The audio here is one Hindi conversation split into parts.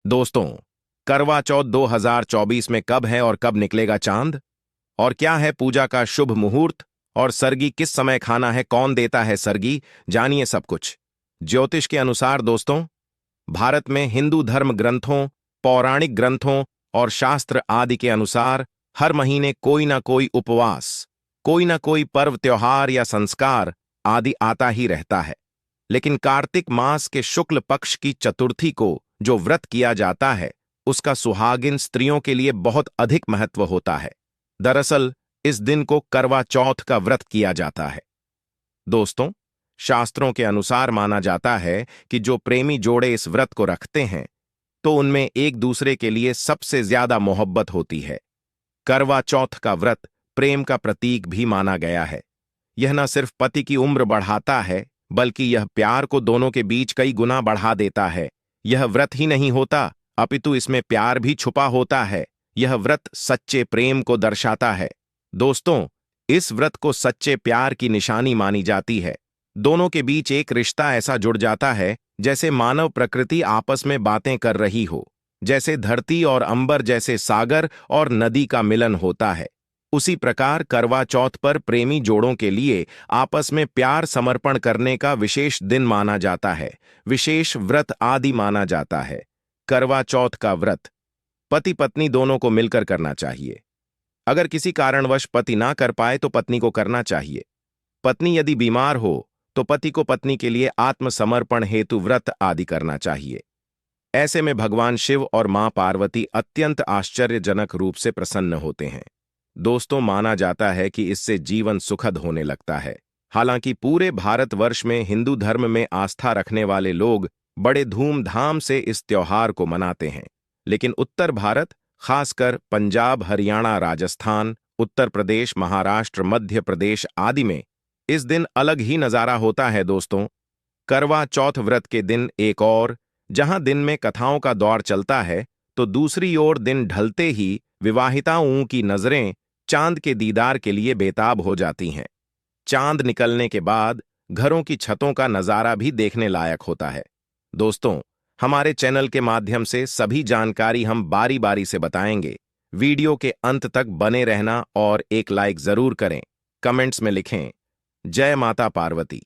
दोस्तों, करवा चौथ 2024 में कब है और कब निकलेगा चांद? और क्या है पूजा का शुभ मुहूर्त? और सरगी किस समय खाना है? कौन देता है सरगी? जानिए सब कुछ ज्योतिष के अनुसार। दोस्तों, भारत में हिंदू धर्म ग्रंथों, पौराणिक ग्रंथों और शास्त्र आदि के अनुसार हर महीने कोई ना कोई उपवास, कोई ना कोई पर्व त्योहार या संस्कार आदि आता ही रहता है। लेकिन कार्तिक मास के शुक्ल पक्ष की चतुर्थी को जो व्रत किया जाता है, उसका सुहागिन स्त्रियों के लिए बहुत अधिक महत्व होता है। दरअसल इस दिन को करवा चौथ का व्रत किया जाता है। दोस्तों, शास्त्रों के अनुसार माना जाता है कि जो प्रेमी जोड़े इस व्रत को रखते हैं, तो उनमें एक दूसरे के लिए सबसे ज्यादा मोहब्बत होती है। करवा चौथ का व्रत प्रेम का प्रतीक भी माना गया है। यह न सिर्फ पति की उम्र बढ़ाता है, बल्कि यह प्यार को दोनों के बीच कई गुना बढ़ा देता है। यह व्रत ही नहीं होता, अपितु इसमें प्यार भी छुपा होता है। यह व्रत सच्चे प्रेम को दर्शाता है। दोस्तों, इस व्रत को सच्चे प्यार की निशानी मानी जाती है। दोनों के बीच एक रिश्ता ऐसा जुड़ जाता है जैसे मानव प्रकृति आपस में बातें कर रही हो, जैसे धरती और अंबर, जैसे सागर और नदी का मिलन होता है। उसी प्रकार करवा चौथ पर प्रेमी जोड़ों के लिए आपस में प्यार समर्पण करने का विशेष दिन माना जाता है, विशेष व्रत आदि माना जाता है। करवा चौथ का व्रत पति पत्नी दोनों को मिलकर करना चाहिए। अगर किसी कारणवश पति ना कर पाए तो पत्नी को करना चाहिए। पत्नी यदि बीमार हो तो पति को पत्नी के लिए आत्मसमर्पण हेतु व्रत आदि करना चाहिए। ऐसे में भगवान शिव और मां पार्वती अत्यंत आश्चर्यजनक रूप से प्रसन्न होते हैं। दोस्तों, माना जाता है कि इससे जीवन सुखद होने लगता है। हालांकि पूरे भारतवर्ष में हिंदू धर्म में आस्था रखने वाले लोग बड़े धूमधाम से इस त्योहार को मनाते हैं, लेकिन उत्तर भारत, खासकर पंजाब, हरियाणा, राजस्थान, उत्तर प्रदेश, महाराष्ट्र, मध्य प्रदेश आदि में इस दिन अलग ही नजारा होता है। दोस्तों, करवा चौथ व्रत के दिन एक और जहां दिन में कथाओं का दौर चलता है, तो दूसरी ओर दिन ढलते ही विवाहिताओं की नजरें चांद के दीदार के लिए बेताब हो जाती हैं। चांद निकलने के बाद घरों की छतों का नजारा भी देखने लायक होता है। दोस्तों, हमारे चैनल के माध्यम से सभी जानकारी हम बारी बारी से बताएंगे। वीडियो के अंत तक बने रहना और एक लाइक जरूर करें। कमेंट्स में लिखें जय माता पार्वती,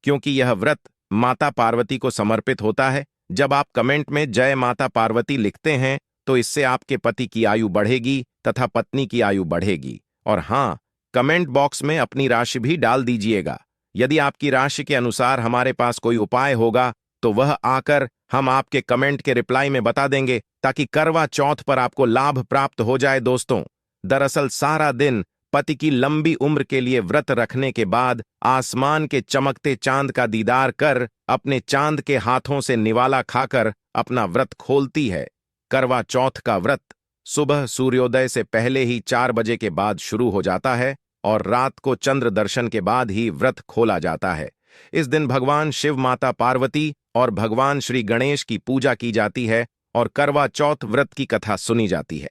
क्योंकि यह व्रत माता पार्वती को समर्पित होता है। जब आप कमेंट में जय माता पार्वती लिखते हैं, तो इससे आपके पति की आयु बढ़ेगी तथा पत्नी की आयु बढ़ेगी। और हाँ, कमेंट बॉक्स में अपनी राशि भी डाल दीजिएगा। यदि आपकी राशि के अनुसार हमारे पास कोई उपाय होगा, तो वह आकर हम आपके कमेंट के रिप्लाई में बता देंगे, ताकि करवा चौथ पर आपको लाभ प्राप्त हो जाए। दोस्तों, दरअसल सारा दिन पति की लंबी उम्र के लिए व्रत रखने के बाद आसमान के चमकते चांद का दीदार कर अपने चांद के हाथों से निवाला खाकर अपना व्रत खोलती है। करवा चौथ का व्रत सुबह सूर्योदय से पहले ही 4 बजे के बाद शुरू हो जाता है और रात को चंद्र दर्शन के बाद ही व्रत खोला जाता है। इस दिन भगवान शिव, माता पार्वती और भगवान श्री गणेश की पूजा की जाती है और करवा चौथ व्रत की कथा सुनी जाती है।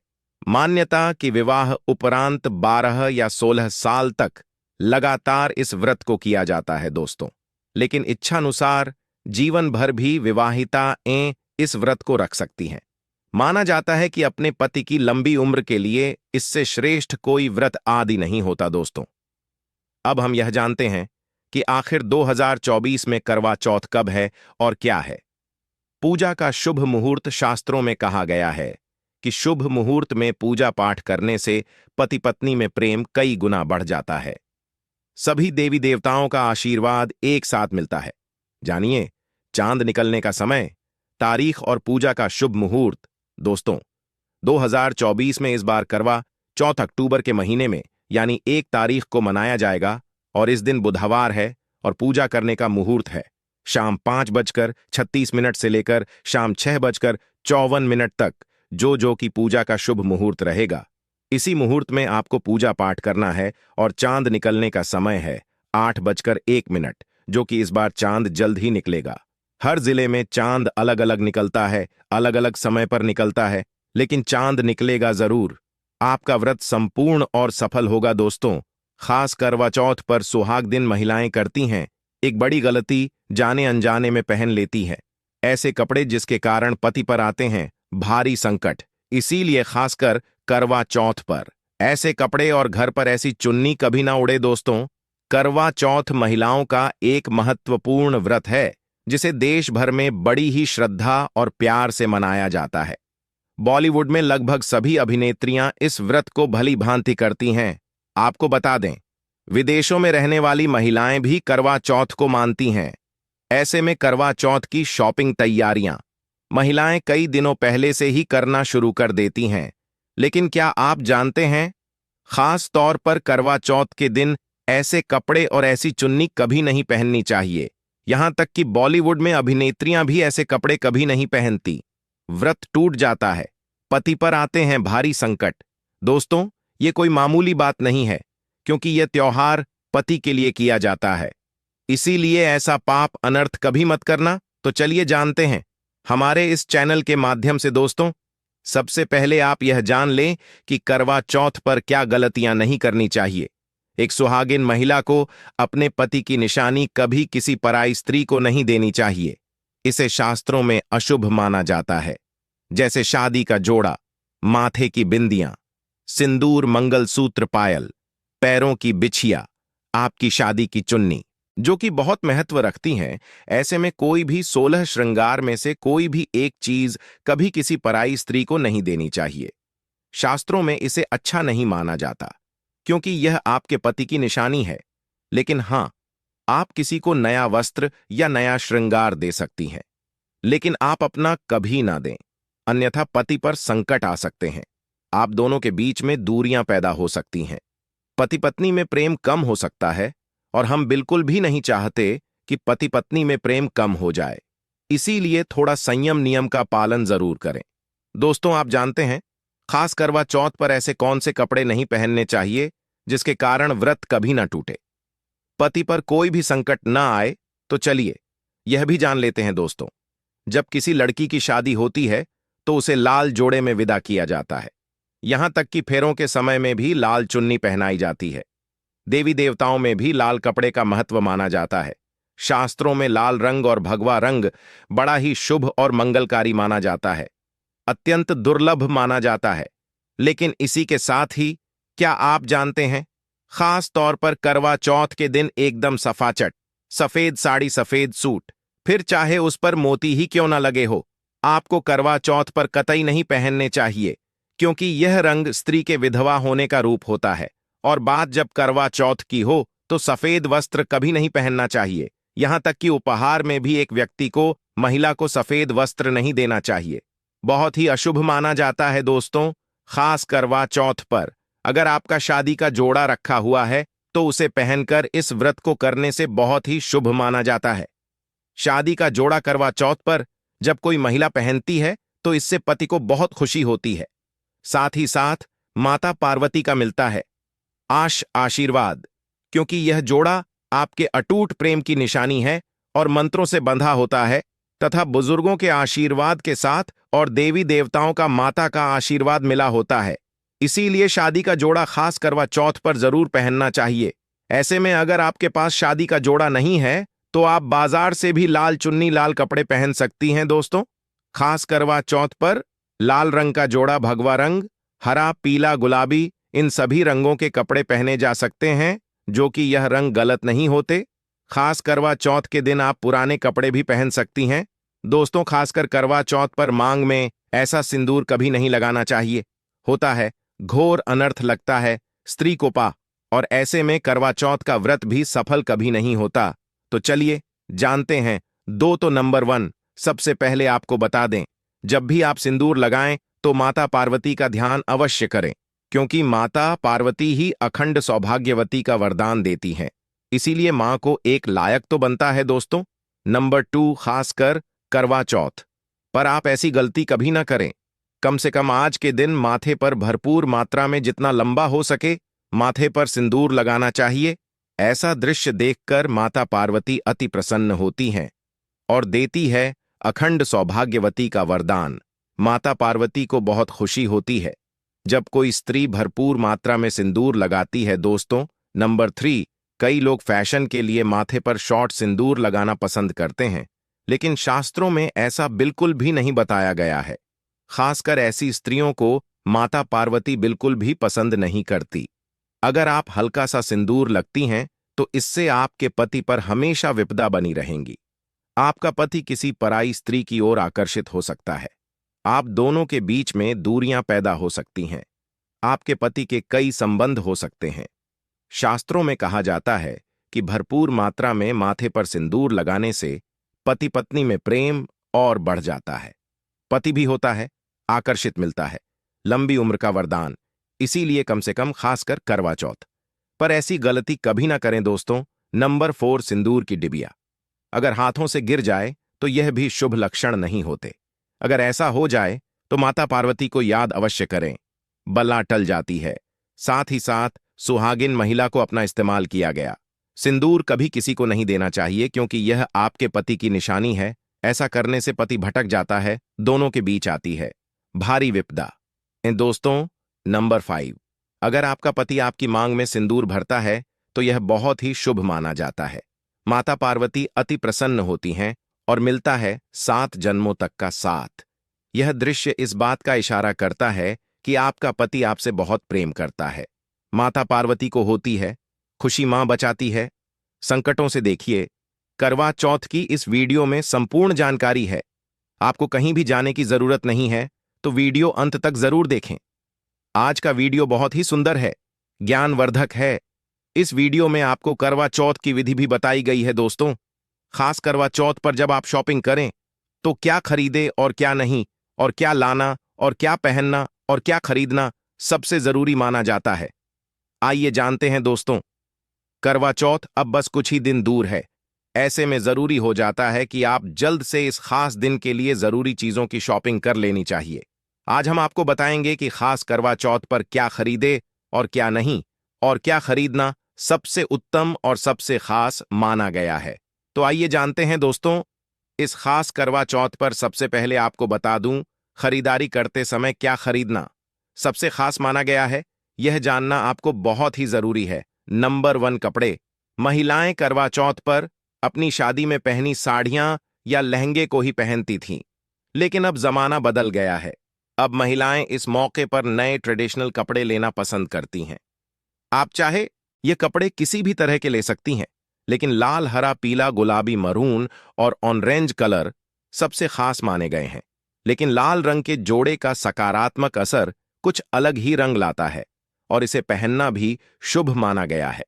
मान्यता कि विवाह उपरांत 12 या 16 साल तक लगातार इस व्रत को किया जाता है। दोस्तों, लेकिन इच्छानुसार जीवन भर भी विवाहिताएं इस व्रत को रख सकती हैं। माना जाता है कि अपने पति की लंबी उम्र के लिए इससे श्रेष्ठ कोई व्रत आदि नहीं होता। दोस्तों, अब हम यह जानते हैं कि आखिर 2024 में करवा चौथ कब है और क्या है। पूजा का शुभ मुहूर्त शास्त्रों में कहा गया है कि शुभ मुहूर्त में पूजा पाठ करने से पति पत्नी में प्रेम कई गुना बढ़ जाता है। सभी देवी देवताओं का आशीर्वाद एक साथ मिलता है। जानिए चांद निकलने का समय, तारीख और पूजा का शुभ मुहूर्त। दोस्तों, 2024 में इस बार करवा चौथ अक्टूबर के महीने में यानी 1 तारीख को मनाया जाएगा और इस दिन बुधवार है और पूजा करने का मुहूर्त है शाम 5:36 से लेकर शाम 6:54 तक। जो कि पूजा का शुभ मुहूर्त रहेगा। इसी मुहूर्त में आपको पूजा पाठ करना है और चांद निकलने का समय है 8:01, जो कि इस बार चांद जल्द ही निकलेगा। हर जिले में चांद अलग अलग निकलता है, अलग अलग समय पर निकलता है, लेकिन चांद निकलेगा जरूर। आपका व्रत संपूर्ण और सफल होगा। दोस्तों, खास करवा चौथ पर सुहाग दिन महिलाएं करती हैं एक बड़ी गलती, जाने अनजाने में पहन लेती हैं ऐसे कपड़े जिसके कारण पति पर आते हैं भारी संकट। इसीलिए खासकर करवा चौथ पर ऐसे कपड़े और घर पर ऐसी चुन्नी कभी ना उड़े दोस्तों। करवा चौथ महिलाओं का एक महत्वपूर्ण व्रत है जिसे देश भर में बड़ी ही श्रद्धा और प्यार से मनाया जाता है। बॉलीवुड में लगभग सभी अभिनेत्रियां इस व्रत को भली भांति करती हैं। आपको बता दें, विदेशों में रहने वाली महिलाएं भी करवा चौथ को मानती हैं। ऐसे में करवा चौथ की शॉपिंग तैयारियां महिलाएं कई दिनों पहले से ही करना शुरू कर देती हैं। लेकिन क्या आप जानते हैं, खास तौर पर करवा चौथ के दिन ऐसे कपड़े और ऐसी चुन्नी कभी नहीं पहननी चाहिए। यहां तक कि बॉलीवुड में अभिनेत्रियां भी ऐसे कपड़े कभी नहीं पहनती। व्रत टूट जाता है, पति पर आते हैं भारी संकट। दोस्तों, ये कोई मामूली बात नहीं है, क्योंकि यह त्योहार पति के लिए किया जाता है। इसीलिए ऐसा पाप अनर्थ कभी मत करना। तो चलिए जानते हैं हमारे इस चैनल के माध्यम से दोस्तों। सबसे पहले आप यह जान लें कि करवा चौथ पर क्या गलतियां नहीं करनी चाहिए। एक सुहागिन महिला को अपने पति की निशानी कभी किसी पराई स्त्री को नहीं देनी चाहिए। इसे शास्त्रों में अशुभ माना जाता है। जैसे शादी का जोड़ा, माथे की बिंदियां, सिंदूर, मंगलसूत्र, पायल, पैरों की बिछिया, आपकी शादी की चुन्नी, जो कि बहुत महत्व रखती हैं। ऐसे में कोई भी 16 श्रृंगार में से कोई भी एक चीज कभी किसी पराई स्त्री को नहीं देनी चाहिए। शास्त्रों में इसे अच्छा नहीं माना जाता, क्योंकि यह आपके पति की निशानी है। लेकिन हां, आप किसी को नया वस्त्र या नया श्रृंगार दे सकती हैं, लेकिन आप अपना कभी ना दें, अन्यथा पति पर संकट आ सकते हैं। आप दोनों के बीच में दूरियां पैदा हो सकती हैं। पति पत्नी में प्रेम कम हो सकता है, और हम बिल्कुल भी नहीं चाहते कि पति पत्नी में प्रेम कम हो जाए। इसीलिए थोड़ा संयम नियम का पालन जरूर करें। दोस्तों, आप जानते हैं खास करवा चौथ पर ऐसे कौन से कपड़े नहीं पहनने चाहिए जिसके कारण व्रत कभी ना टूटे, पति पर कोई भी संकट ना आए। तो चलिए यह भी जान लेते हैं दोस्तों। जब किसी लड़की की शादी होती है तो उसे लाल जोड़े में विदा किया जाता है। यहां तक कि फेरों के समय में भी लाल चुन्नी पहनाई जाती है। देवी देवताओं में भी लाल कपड़े का महत्व माना जाता है। शास्त्रों में लाल रंग और भगवा रंग बड़ा ही शुभ और मंगलकारी माना जाता है, अत्यंत दुर्लभ माना जाता है। लेकिन इसी के साथ ही क्या आप जानते हैं, खास तौर पर करवा चौथ के दिन एकदम सफाचट, सफेद साड़ी, सफेद सूट, फिर चाहे उस पर मोती ही क्यों ना लगे हो, आपको करवा चौथ पर कतई नहीं पहनने चाहिए, क्योंकि यह रंग स्त्री के विधवा होने का रूप होता है। और बात जब करवा चौथ की हो तो सफेद वस्त्र कभी नहीं पहनना चाहिए। यहां तक कि उपहार में भी एक व्यक्ति को, महिला को सफेद वस्त्र नहीं देना चाहिए। बहुत ही अशुभ माना जाता है दोस्तों। खास करवा चौथ पर अगर आपका शादी का जोड़ा रखा हुआ है तो उसे पहनकर इस व्रत को करने से बहुत ही शुभ माना जाता है। शादी का जोड़ा करवा चौथ पर जब कोई महिला पहनती है तो इससे पति को बहुत खुशी होती है। साथ ही साथ माता पार्वती का मिलता है आशीर्वाद, क्योंकि यह जोड़ा आपके अटूट प्रेम की निशानी है और मंत्रों से बंधा होता है, तथा बुजुर्गों के आशीर्वाद के साथ और देवी देवताओं का, माता का आशीर्वाद मिला होता है। इसीलिए शादी का जोड़ा खास करवा चौथ पर जरूर पहनना चाहिए। ऐसे में अगर आपके पास शादी का जोड़ा नहीं है तो आप बाजार से भी लाल चुन्नी, लाल कपड़े पहन सकती हैं दोस्तों। खास करवा चौथ पर लाल रंग का जोड़ा, भगवा रंग, हरा, पीला, गुलाबी, इन सभी रंगों के कपड़े पहने जा सकते हैं, जो कि यह रंग गलत नहीं होते। खास करवा चौथ के दिन आप पुराने कपड़े भी पहन सकती हैं दोस्तों। खासकर करवा चौथ पर मांग में ऐसा सिंदूर कभी नहीं लगाना चाहिए, होता है घोर अनर्थ लगता है स्त्री को पा, और ऐसे में करवा चौथ का व्रत भी सफल कभी नहीं होता। तो चलिए जानते हैं दो। तो नंबर 1, सबसे पहले आपको बता दें, जब भी आप सिंदूर लगाएं तो माता पार्वती का ध्यान अवश्य करें, क्योंकि माता पार्वती ही अखंड सौभाग्यवती का वरदान देती हैं। इसीलिए मां को एक लायक तो बनता है दोस्तों। नंबर 2, खासकर करवा चौथ पर आप ऐसी गलती कभी ना करें। कम से कम आज के दिन माथे पर भरपूर मात्रा में, जितना लंबा हो सके, माथे पर सिंदूर लगाना चाहिए। ऐसा दृश्य देखकर माता पार्वती अति प्रसन्न होती हैं और देती है अखंड सौभाग्यवती का वरदान। माता पार्वती को बहुत खुशी होती है जब कोई स्त्री भरपूर मात्रा में सिंदूर लगाती है दोस्तों। नंबर 3, कई लोग फैशन के लिए माथे पर शॉर्ट सिंदूर लगाना पसंद करते हैं, लेकिन शास्त्रों में ऐसा बिल्कुल भी नहीं बताया गया है। खासकर ऐसी स्त्रियों को माता पार्वती बिल्कुल भी पसंद नहीं करती। अगर आप हल्का सा सिंदूर लगती हैं तो इससे आपके पति पर हमेशा विपदा बनी रहेंगी। आपका पति किसी पराई स्त्री की ओर आकर्षित हो सकता है। आप दोनों के बीच में दूरियां पैदा हो सकती हैं। आपके पति के कई संबंध हो सकते हैं। शास्त्रों में कहा जाता है कि भरपूर मात्रा में माथे पर सिंदूर लगाने से पति पत्नी में प्रेम और बढ़ जाता है। पति भी होता है, आकर्षित मिलता है, लंबी उम्र का वरदान। इसीलिए कम से कम खासकर करवा चौथ पर ऐसी गलती कभी ना करें दोस्तों। नंबर 4 सिंदूर की डिबिया। अगर हाथों से गिर जाए तो यह भी शुभ लक्षण नहीं होते। अगर ऐसा हो जाए तो माता पार्वती को याद अवश्य करें। बला टल जाती है। साथ ही साथ सुहागिन महिला को अपना इस्तेमाल किया गया सिंदूर कभी किसी को नहीं देना चाहिए, क्योंकि यह आपके पति की निशानी है। ऐसा करने से पति भटक जाता है, दोनों के बीच आती है भारी विपदा। दोस्तों, नंबर 5, अगर आपका पति आपकी मांग में सिंदूर भरता है तो यह बहुत ही शुभ माना जाता है। माता पार्वती अति प्रसन्न होती हैं और मिलता है 7 जन्मों तक का साथ। यह दृश्य इस बात का इशारा करता है कि आपका पति आपसे बहुत प्रेम करता है। माता पार्वती को होती है खुशी, मां बचाती है संकटों से। देखिए, करवा चौथ की इस वीडियो में संपूर्ण जानकारी है। आपको कहीं भी जाने की जरूरत नहीं है, तो वीडियो अंत तक जरूर देखें। आज का वीडियो बहुत ही सुंदर है, ज्ञानवर्धक है। इस वीडियो में आपको करवा चौथ की विधि भी बताई गई है दोस्तों। खास करवा चौथ पर जब आप शॉपिंग करें तो क्या खरीदे और क्या नहीं, और क्या लाना और क्या पहनना और क्या खरीदना सबसे जरूरी माना जाता है। आइए जानते हैं दोस्तों। करवा चौथ अब बस कुछ ही दिन दूर है। ऐसे में जरूरी हो जाता है कि आप जल्द से इस खास दिन के लिए जरूरी चीजों की शॉपिंग कर लेनी चाहिए। आज हम आपको बताएंगे कि खास करवा चौथ पर क्या खरीदे और क्या नहीं, और क्या खरीदना सबसे उत्तम और सबसे खास माना गया है। तो आइए जानते हैं दोस्तों। इस खास करवा चौथ पर सबसे पहले आपको बता दूं, खरीदारी करते समय क्या खरीदना सबसे खास माना गया है, यह जानना आपको बहुत ही जरूरी है। नंबर 1, कपड़े। महिलाएं करवा चौथ पर अपनी शादी में पहनी साड़ियां या लहंगे को ही पहनती थीं, लेकिन अब जमाना बदल गया है। अब महिलाएं इस मौके पर नए ट्रेडिशनल कपड़े लेना पसंद करती हैं। आप चाहे ये कपड़े किसी भी तरह के ले सकती हैं, लेकिन लाल, हरा, पीला, गुलाबी, मरून और ऑरेंज कलर सबसे खास माने गए हैं। लेकिन लाल रंग के जोड़े का सकारात्मक असर कुछ अलग ही रंग लाता है और इसे पहनना भी शुभ माना गया है।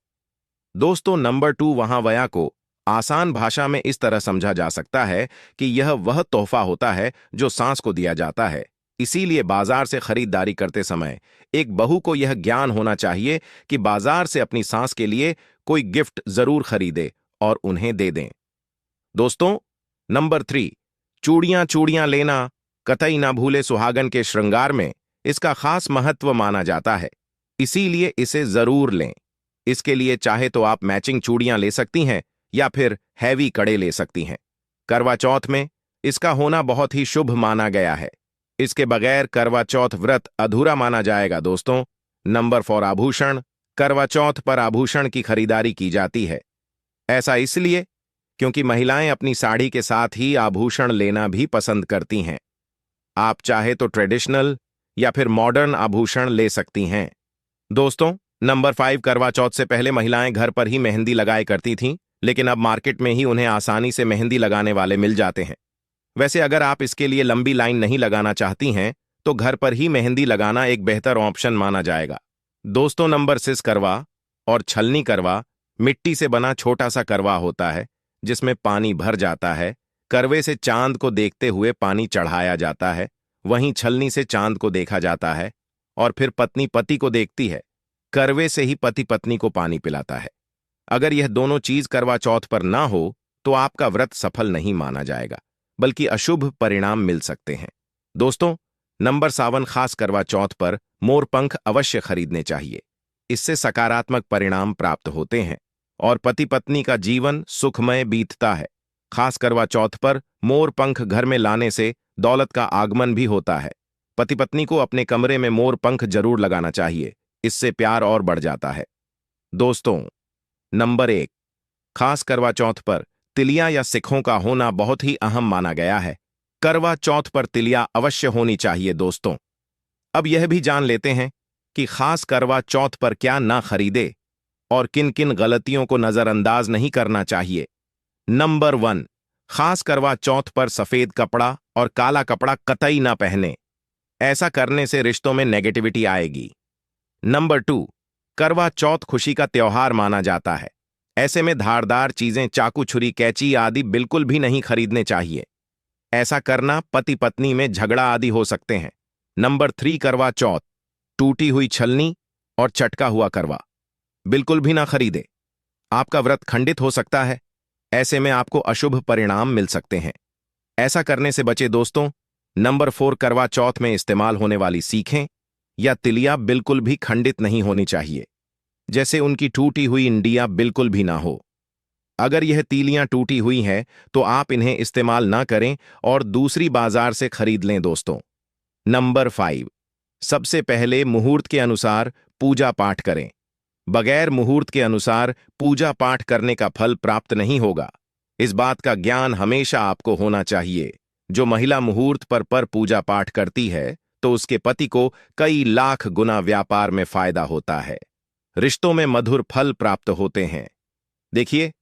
दोस्तों, नंबर 2, वहां वया को आसान भाषा में इस तरह समझा जा सकता है कि यह वह तोहफा होता है जो सांस को दिया जाता है। इसीलिए बाजार से खरीदारी करते समय एक बहू को यह ज्ञान होना चाहिए कि बाजार से अपनी सांस के लिए कोई गिफ्ट जरूर खरीदे और उन्हें दे दें। दोस्तों, नंबर 3, चूड़ियां। चूड़ियां लेना कतई ना भूले। सुहागन के श्रृंगार में इसका खास महत्व माना जाता है, इसीलिए इसे जरूर लें। इसके लिए चाहे तो आप मैचिंग चूड़ियां ले सकती हैं या फिर हैवी कड़े ले सकती हैं। करवा चौथ में इसका होना बहुत ही शुभ माना गया है। इसके बगैर करवा चौथ व्रत अधूरा माना जाएगा दोस्तों। नंबर 4, आभूषण। करवा चौथ पर आभूषण की खरीदारी की जाती है। ऐसा इसलिए क्योंकि महिलाएं अपनी साड़ी के साथ ही आभूषण लेना भी पसंद करती हैं। आप चाहे तो ट्रेडिशनल या फिर मॉडर्न आभूषण ले सकती हैं। दोस्तों, नंबर 5, करवा चौथ से पहले महिलाएं घर पर ही मेहंदी लगाया करती थीं, लेकिन अब मार्केट में ही उन्हें आसानी से मेहंदी लगाने वाले मिल जाते हैं। वैसे अगर आप इसके लिए लंबी लाइन नहीं लगाना चाहती हैं तो घर पर ही मेहंदी लगाना एक बेहतर ऑप्शन माना जाएगा। दोस्तों, नंबर 6, करवा और छलनी। करवा मिट्टी से बना छोटा सा करवा होता है जिसमें पानी भर जाता है। करवे से चांद को देखते हुए पानी चढ़ाया जाता है, वहीं छलनी से चांद को देखा जाता है और फिर पत्नी पति को देखती है। करवे से ही पति पत्नी को पानी पिलाता है। अगर यह दोनों चीज करवा चौथ पर ना हो तो आपका व्रत सफल नहीं माना जाएगा, बल्कि अशुभ परिणाम मिल सकते हैं। दोस्तों, नंबर 7, खास करवा चौथ पर मोर पंख अवश्य खरीदने चाहिए। इससे सकारात्मक परिणाम प्राप्त होते हैं और पति पत्नी का जीवन सुखमय बीतता है। खास करवा चौथ पर मोर पंख घर में लाने से दौलत का आगमन भी होता है। पति पत्नी को अपने कमरे में मोर पंख जरूर लगाना चाहिए, इससे प्यार और बढ़ जाता है। दोस्तों, नंबर 1, खास करवा चौथ पर तिलियां या सिक्कों का होना बहुत ही अहम माना गया है। करवा चौथ पर तिलिया अवश्य होनी चाहिए दोस्तों। अब यह भी जान लेते हैं कि खास करवा चौथ पर क्या ना खरीदे और किन किन गलतियों को नजरअंदाज नहीं करना चाहिए। नंबर 1, खास करवा चौथ पर सफेद कपड़ा और काला कपड़ा कतई ना पहने। ऐसा करने से रिश्तों में नेगेटिविटी आएगी। नंबर 2, करवा चौथ खुशी का त्योहार माना जाता है। ऐसे में धारदार चीजें, चाकू, छुरी, कैंची आदि बिल्कुल भी नहीं खरीदने चाहिए। ऐसा करना पति पत्नी में झगड़ा आदि हो सकते हैं। नंबर 3, करवा चौथ, टूटी हुई छलनी और चटका हुआ करवा बिल्कुल भी ना खरीदे। आपका व्रत खंडित हो सकता है। ऐसे में आपको अशुभ परिणाम मिल सकते हैं। ऐसा करने से बचे दोस्तों। नंबर 4, करवा चौथ में इस्तेमाल होने वाली सीखें या तिलिया बिल्कुल भी खंडित नहीं होनी चाहिए। जैसे उनकी टूटी हुई इंडिया बिल्कुल भी ना हो। अगर यह तीलियां टूटी हुई हैं तो आप इन्हें इस्तेमाल ना करें और दूसरी बाजार से खरीद लें दोस्तों। नंबर 5, सबसे पहले मुहूर्त के अनुसार पूजा पाठ करें। बगैर मुहूर्त के अनुसार पूजा पाठ करने का फल प्राप्त नहीं होगा। इस बात का ज्ञान हमेशा आपको होना चाहिए। जो महिला मुहूर्त पर पूजा पाठ करती है तो उसके पति को कई लाख गुना व्यापार में फायदा होता है। रिश्तों में मधुर फल प्राप्त होते हैं। देखिए,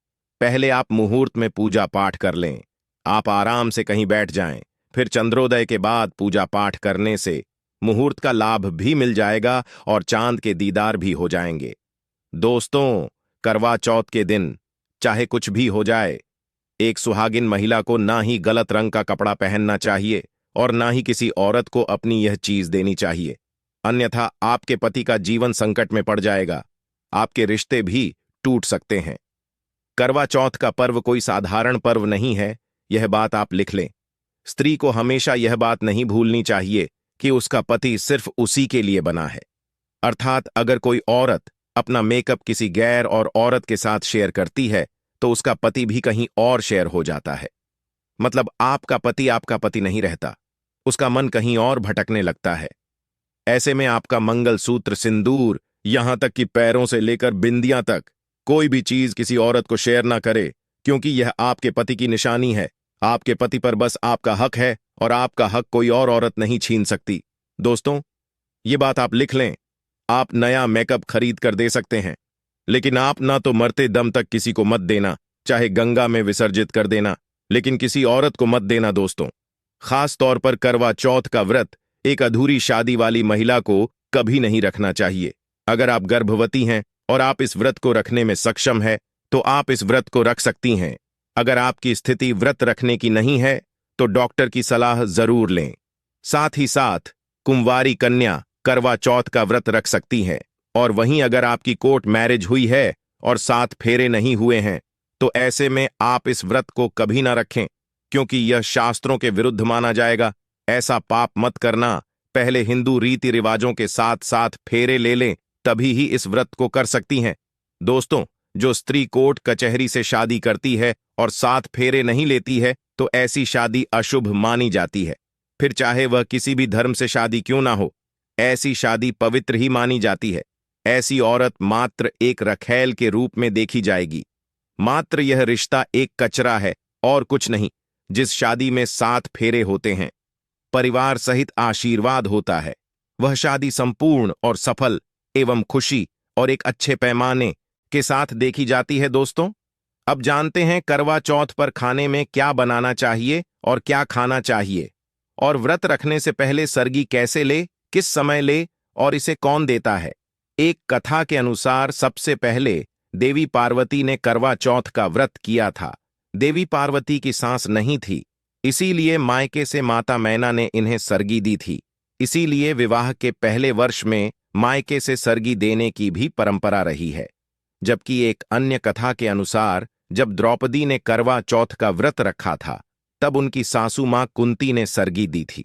पहले आप मुहूर्त में पूजा पाठ कर लें। आप आराम से कहीं बैठ जाएं, फिर चंद्रोदय के बाद पूजा पाठ करने से मुहूर्त का लाभ भी मिल जाएगा और चांद के दीदार भी हो जाएंगे। दोस्तों, करवा चौथ के दिन चाहे कुछ भी हो जाए, एक सुहागिन महिला को ना ही गलत रंग का कपड़ा पहनना चाहिए और ना ही किसी औरत को अपनी यह चीज देनी चाहिए। अन्यथा आपके पति का जीवन संकट में पड़ जाएगा। आपके रिश्ते भी टूट सकते हैं। करवा चौथ का पर्व कोई साधारण पर्व नहीं है, यह बात आप लिख लें। स्त्री को हमेशा यह बात नहीं भूलनी चाहिए कि उसका पति सिर्फ उसी के लिए बना है। अर्थात अगर कोई औरत अपना मेकअप किसी गैर और औरत के साथ शेयर करती है तो उसका पति भी कहीं और शेयर हो जाता है। मतलब आपका पति नहीं रहता, उसका मन कहीं और भटकने लगता है। ऐसे में आपका मंगलसूत्र, सिंदूर, यहां तक कि पैरों से लेकर बिंदियां तक कोई भी चीज किसी औरत को शेयर ना करे, क्योंकि यह आपके पति की निशानी है। आपके पति पर बस आपका हक है और आपका हक कोई और औरत नहीं छीन सकती। दोस्तों, ये बात आप लिख लें। आप नया मेकअप खरीद कर दे सकते हैं, लेकिन आप ना तो मरते दम तक किसी को मत देना, चाहे गंगा में विसर्जित कर देना, लेकिन किसी औरत को मत देना दोस्तों। खास तौर पर करवा चौथ का व्रत एक अधूरी शादी वाली महिला को कभी नहीं रखना चाहिए। अगर आप गर्भवती हैं और आप इस व्रत को रखने में सक्षम है तो आप इस व्रत को रख सकती हैं। अगर आपकी स्थिति व्रत रखने की नहीं है तो डॉक्टर की सलाह जरूर लें। साथ ही साथ कुंवारी कन्या करवा चौथ का व्रत रख सकती हैं। और वहीं अगर आपकी कोर्ट मैरिज हुई है और 7 फेरे नहीं हुए हैं तो ऐसे में आप इस व्रत को कभी ना रखें, क्योंकि यह शास्त्रों के विरुद्ध माना जाएगा। ऐसा पाप मत करना। पहले हिंदू रीति रिवाजों के साथ साथ फेरे ले लें, तभी ही इस व्रत को कर सकती हैं। दोस्तों, जो स्त्री कोर्ट कचहरी से शादी करती है और 7 फेरे नहीं लेती है तो ऐसी शादी अशुभ मानी जाती है। फिर चाहे वह किसी भी धर्म से शादी क्यों ना हो, ऐसी शादी पवित्र ही मानी जाती है। ऐसी औरत मात्र एक रखैल के रूप में देखी जाएगी। मात्र यह रिश्ता एक कचरा है और कुछ नहीं। जिस शादी में 7 फेरे होते हैं, परिवार सहित आशीर्वाद होता है, वह शादी संपूर्ण और सफल एवं खुशी और एक अच्छे पैमाने के साथ देखी जाती है। दोस्तों, अब जानते हैं करवा चौथ पर खाने में क्या बनाना चाहिए और क्या खाना चाहिए, और व्रत रखने से पहले सरगी कैसे ले, किस समय ले और इसे कौन देता है। एक कथा के अनुसार सबसे पहले देवी पार्वती ने करवा चौथ का व्रत किया था। देवी पार्वती की सांस नहीं थी, इसीलिए मायके से माता मैना ने इन्हें सरगी दी थी। इसीलिए विवाह के पहले वर्ष में मायके से सरगी देने की भी परंपरा रही है। जबकि एक अन्य कथा के अनुसार जब द्रौपदी ने करवा चौथ का व्रत रखा था तब उनकी सासू मां कुंती ने सरगी दी थी।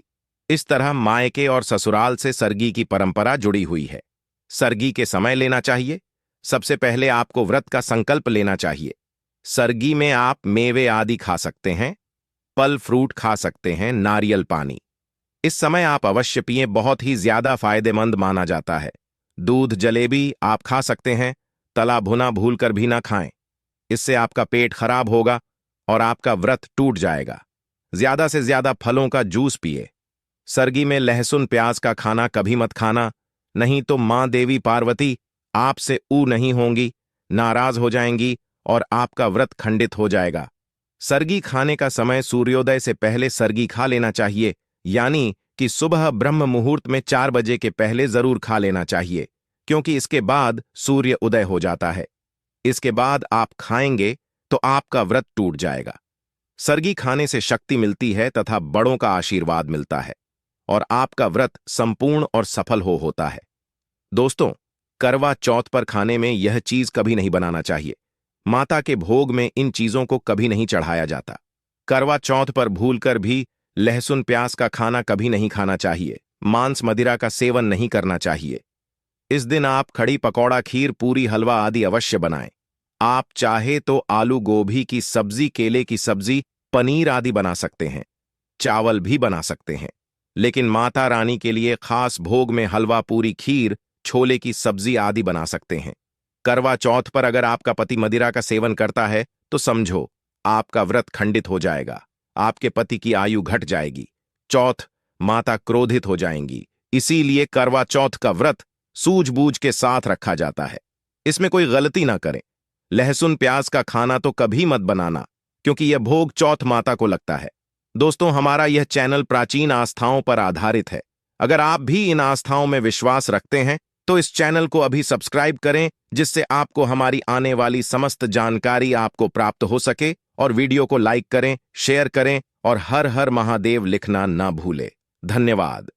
इस तरह मायके और ससुराल से सरगी की परंपरा जुड़ी हुई है। सरगी के समय लेना चाहिए। सबसे पहले आपको व्रत का संकल्प लेना चाहिए। सरगी में आप मेवे आदि खा सकते हैं, फल फ्रूट खा सकते हैं, नारियल पानी इस समय आप अवश्य पिएं, बहुत ही ज्यादा फायदेमंद माना जाता है। दूध जलेबी आप खा सकते हैं, तला भुना भूलकर भी ना खाएं, इससे आपका पेट खराब होगा और आपका व्रत टूट जाएगा। ज्यादा से ज्यादा फलों का जूस पिए। सर्गी में लहसुन प्याज का खाना कभी मत खाना, नहीं तो मां देवी पार्वती आपसे ऊ नहीं होंगी, नाराज हो जाएंगी और आपका व्रत खंडित हो जाएगा। सर्गी खाने का समय सूर्योदय से पहले सर्गी खा लेना चाहिए, यानी कि सुबह ब्रह्म मुहूर्त में 4 बजे के पहले जरूर खा लेना चाहिए, क्योंकि इसके बाद सूर्य उदय हो जाता है। इसके बाद आप खाएंगे तो आपका व्रत टूट जाएगा। सर्गी खाने से शक्ति मिलती है तथा बड़ों का आशीर्वाद मिलता है और आपका व्रत संपूर्ण और सफल होता है। दोस्तों, करवा चौथ पर खाने में यह चीज कभी नहीं बनाना चाहिए। माता के भोग में इन चीजों को कभी नहीं चढ़ाया जाता। करवा चौथ पर भूलकर भी लहसुन प्याज का खाना कभी नहीं खाना चाहिए। मांस मदिरा का सेवन नहीं करना चाहिए। इस दिन आप खड़ी पकौड़ा, खीर, पूरी, हलवा आदि अवश्य बनाएं। आप चाहे तो आलू गोभी की सब्जी, केले की सब्जी, पनीर आदि बना सकते हैं। चावल भी बना सकते हैं, लेकिन माता रानी के लिए खास भोग में हलवा, पूरी, खीर, छोले की सब्जी आदि बना सकते हैं। करवा चौथ पर अगर आपका पति मदिरा का सेवन करता है तो समझो आपका व्रत खंडित हो जाएगा, आपके पति की आयु घट जाएगी। चौथ माता क्रोधित हो जाएंगी। इसीलिए करवा चौथ का व्रत सूझबूझ के साथ रखा जाता है। इसमें कोई गलती ना करें। लहसुन प्याज का खाना तो कभी मत बनाना, क्योंकि यह भोग चौथ माता को लगता है। दोस्तों, हमारा यह चैनल प्राचीन आस्थाओं पर आधारित है। अगर आप भी इन आस्थाओं में विश्वास रखते हैं तो इस चैनल को अभी सब्सक्राइब करें, जिससे आपको हमारी आने वाली समस्त जानकारी आपको प्राप्त हो सके। और वीडियो को लाइक करें, शेयर करें और हर हर महादेव लिखना ना भूलें। धन्यवाद।